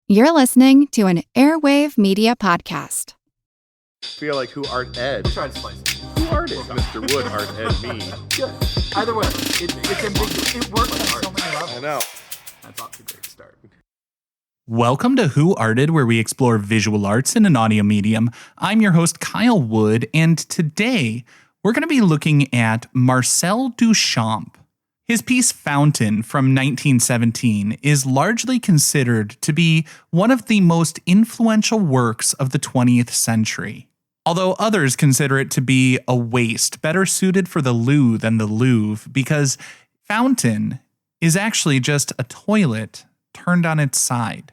You're listening to an Airwave Media Podcast. Feel like who art Ed? Try to slice it. Who art is Mr. Wood art Ed me? Good. Either way, it's ambiguous. It works on so many levels. I know. That's off to a great start. Welcome to Who Arted, where we explore visual arts in an audio medium. I'm your host, Kyle Wood, and today we're going to be looking at Marcel Duchamp. His piece Fountain from 1917 is largely considered to be one of the most influential works of the 20th century. Although others consider it to be a waste, better suited for the loo than the Louvre, because Fountain is actually just a toilet turned on its side.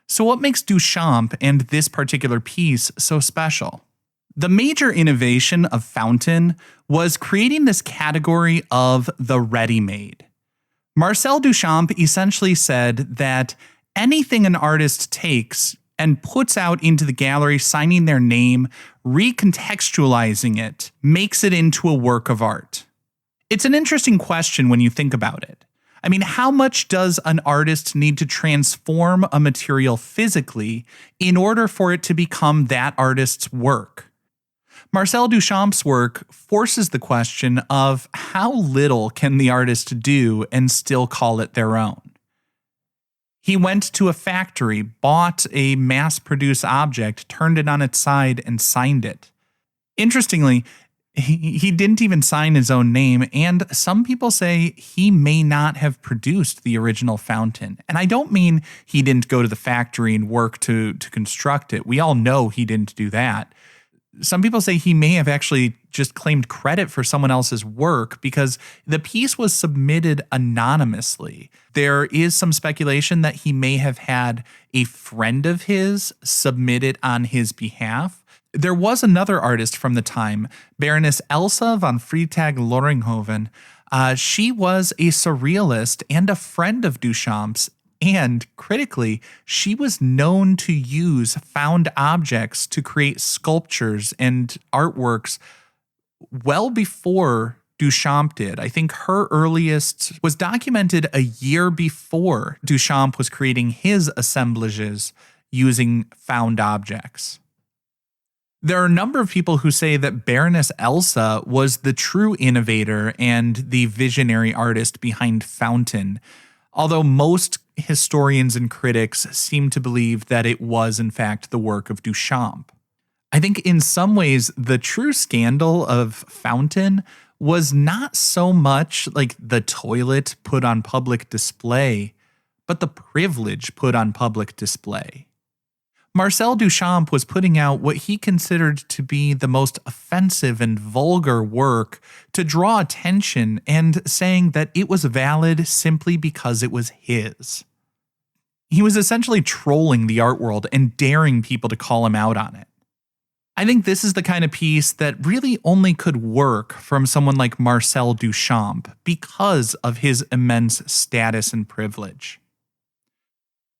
So what makes Duchamp and this particular piece so special? The major innovation of Fountain was creating this category of the ready-made. Marcel Duchamp essentially said that anything an artist takes and puts out into the gallery, signing their name, recontextualizing it, makes it into a work of art. It's an interesting question when you think about it. I mean, how much does an artist need to transform a material physically in order for it to become that artist's work? Marcel Duchamp's work forces the question of how little can the artist do and still call it their own. He went to a factory, bought a mass-produced object, turned it on its side, and signed it. Interestingly, he didn't even sign his own name, and some people say he may not have produced the original Fountain. And I don't mean he didn't go to the factory and work to construct it. We all know he didn't do that. Some people say he may have actually just claimed credit for someone else's work because the piece was submitted anonymously. There is some speculation that he may have had a friend of his submit it on his behalf. There was another artist from the time, Baroness Elsa von Freytag-Loringhoven. She was a surrealist and a friend of Duchamp's. And critically, she was known to use found objects to create sculptures and artworks well before Duchamp did. I think her earliest was documented a year before Duchamp was creating his assemblages using found objects. There are a number of people who say that Baroness Elsa was the true innovator and the visionary artist behind Fountain, although most historians and critics seem to believe that it was, in fact, the work of Duchamp. I think in some ways, the true scandal of Fountain was not so much like the toilet put on public display, but the privilege put on public display. Marcel Duchamp was putting out what he considered to be the most offensive and vulgar work to draw attention and saying that it was valid simply because it was his. He was essentially trolling the art world and daring people to call him out on it. I think this is the kind of piece that really only could work from someone like Marcel Duchamp because of his immense status and privilege.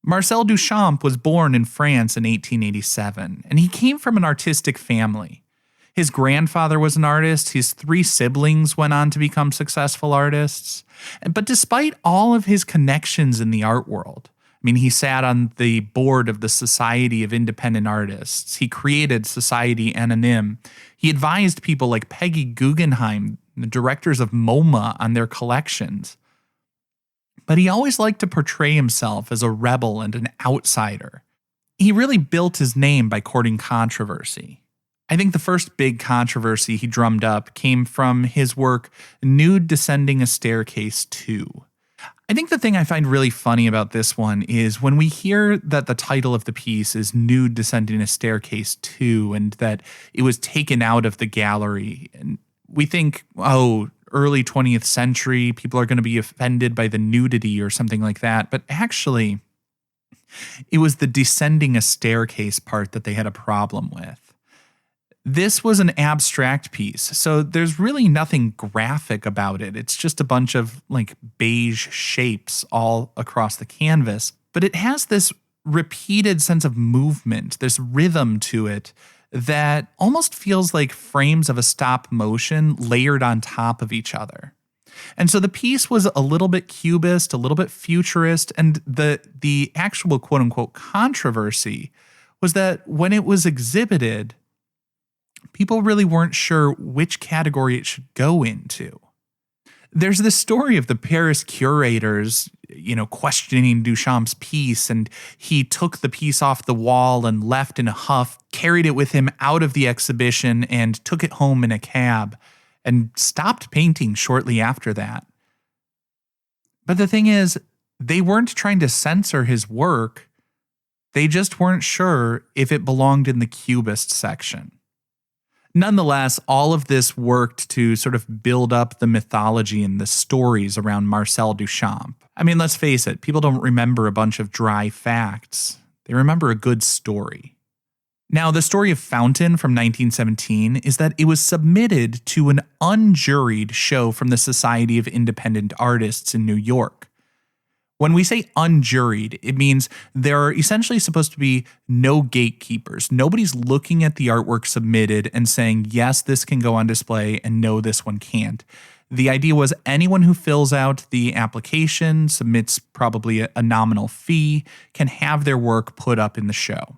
Marcel Duchamp was born in France in 1887, and he came from an artistic family. His grandfather was an artist, his 3 siblings went on to become successful artists. But despite all of his connections in the art world, I mean, he sat on the board of the Society of Independent Artists. He created Society Anonyme. He advised people like Peggy Guggenheim, the directors of MoMA, on their collections. But he always liked to portray himself as a rebel and an outsider. He really built his name by courting controversy. I think the first big controversy he drummed up came from his work Nude Descending a Staircase 2. I think the thing I find really funny about this one is when we hear that the title of the piece is Nude Descending a Staircase 2 and that it was taken out of the gallery, and we think, oh, early 20th century, people are going to be offended by the nudity or something like that. But actually, it was the descending a staircase part that they had a problem with. This was an abstract piece, so there's really nothing graphic about it. It's just a bunch of like beige shapes all across the canvas, but it has this repeated sense of movement, this rhythm to it that almost feels like frames of a stop motion layered on top of each other. And so the piece was a little bit cubist, a little bit futurist, and the actual quote unquote controversy was that when it was exhibited, people really weren't sure which category it should go into. There's this story of the Paris curators, questioning Duchamp's piece, and he took the piece off the wall and left in a huff, carried it with him out of the exhibition, and took it home in a cab, and stopped painting shortly after that. But the thing is, they weren't trying to censor his work. They just weren't sure if it belonged in the Cubist section. Nonetheless, all of this worked to sort of build up the mythology and the stories around Marcel Duchamp. I mean, let's face it, people don't remember a bunch of dry facts. They remember a good story. Now, the story of Fountain from 1917 is that it was submitted to an unjuried show from the Society of Independent Artists in New York. When we say unjuried, it means there are essentially supposed to be no gatekeepers. Nobody's looking at the artwork submitted and saying, yes, this can go on display, and no, this one can't. The idea was anyone who fills out the application, submits probably a nominal fee, can have their work put up in the show.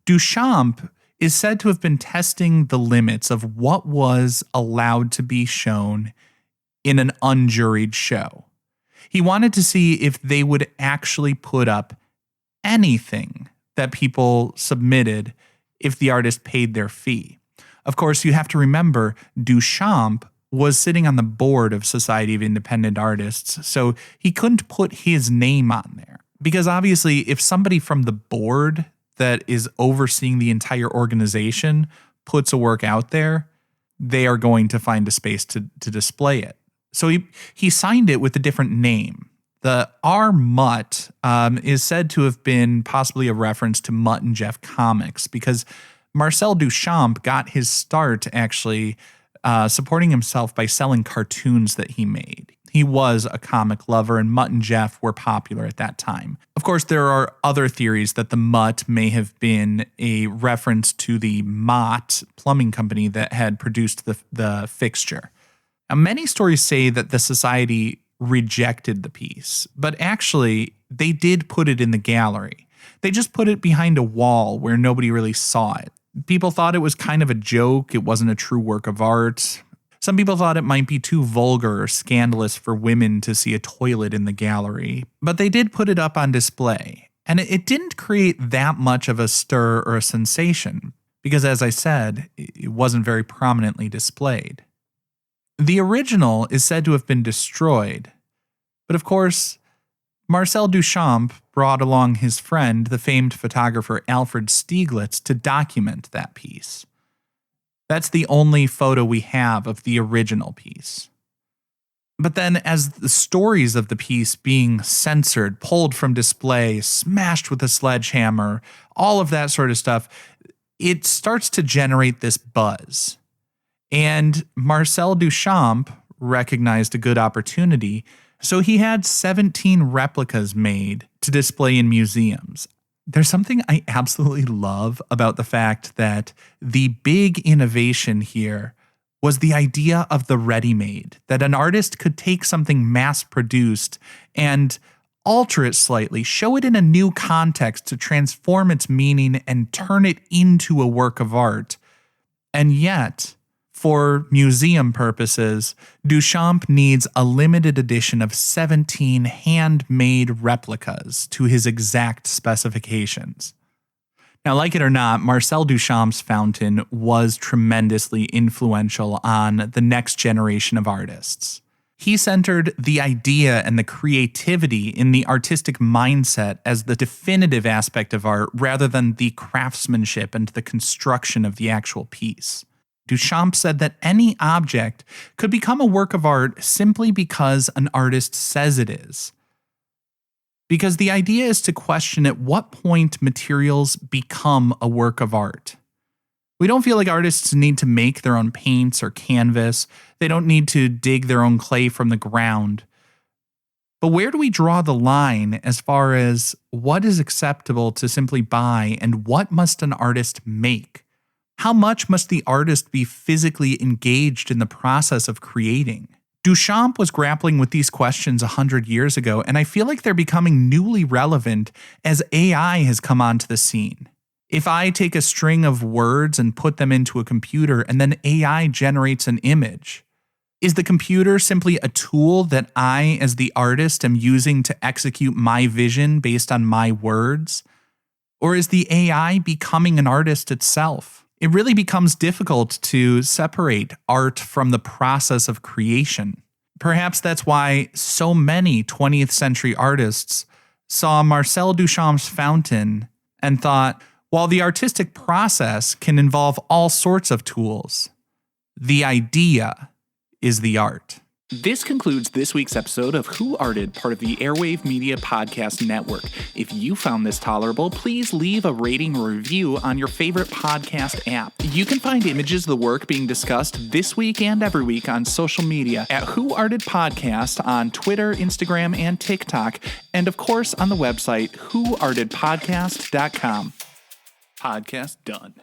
Duchamp is said to have been testing the limits of what was allowed to be shown in an unjuried show. He wanted to see if they would actually put up anything that people submitted if the artist paid their fee. Of course, you have to remember Duchamp was sitting on the board of Society of Independent Artists, so he couldn't put his name on there. Because obviously, if somebody from the board that is overseeing the entire organization puts a work out there, they are going to find a space to display it. So he signed it with a different name. The R. Mutt is said to have been possibly a reference to Mutt and Jeff comics, because Marcel Duchamp got his start actually supporting himself by selling cartoons that he made. He was a comic lover, and Mutt and Jeff were popular at that time. Of course, there are other theories that the Mutt may have been a reference to the Mott plumbing company that had produced the fixture. Now, many stories say that the society rejected the piece, but actually they did put it in the gallery. They just put it behind a wall where nobody really saw it. People thought it was kind of a joke. It wasn't a true work of art. Some people thought it might be too vulgar or scandalous for women to see a toilet in the gallery, but they did put it up on display. And it didn't create that much of a stir or a sensation, because as I said, it wasn't very prominently displayed. The original is said to have been destroyed, but of course, Marcel Duchamp brought along his friend, the famed photographer Alfred Stieglitz, to document that piece. That's the only photo we have of the original piece. But then as the stories of the piece being censored, pulled from display, smashed with a sledgehammer, all of that sort of stuff, it starts to generate this buzz. And Marcel Duchamp recognized a good opportunity, so he had 17 replicas made to display in museums. There's something I absolutely love about the fact that the big innovation here was the idea of the ready-made, that an artist could take something mass-produced and alter it slightly, show it in a new context to transform its meaning and turn it into a work of art. And yet, for museum purposes, Duchamp needs a limited edition of 17 handmade replicas to his exact specifications. Now, like it or not, Marcel Duchamp's Fountain was tremendously influential on the next generation of artists. He centered the idea and the creativity in the artistic mindset as the definitive aspect of art rather than the craftsmanship and the construction of the actual piece. Duchamp said that any object could become a work of art simply because an artist says it is. Because the idea is to question at what point materials become a work of art. We don't feel like artists need to make their own paints or canvas. They don't need to dig their own clay from the ground. But where do we draw the line as far as what is acceptable to simply buy and what must an artist make? How much must the artist be physically engaged in the process of creating? Duchamp was grappling with these questions 100 years ago, and I feel like they're becoming newly relevant as AI has come onto the scene. If I take a string of words and put them into a computer and then AI generates an image, is the computer simply a tool that I, as the artist, am using to execute my vision based on my words? Or is the AI becoming an artist itself? It really becomes difficult to separate art from the process of creation. Perhaps that's why so many 20th century artists saw Marcel Duchamp's fountain and thought, while the artistic process can involve all sorts of tools, the idea is the art. This concludes this week's episode of Who Arted, part of the Airwave Media Podcast Network. If you found this tolerable, please leave a rating or review on your favorite podcast app. You can find images of the work being discussed this week and every week on social media at Who Arted Podcast on Twitter, Instagram, and TikTok, and of course on the website whoartedpodcast.com. Podcast done.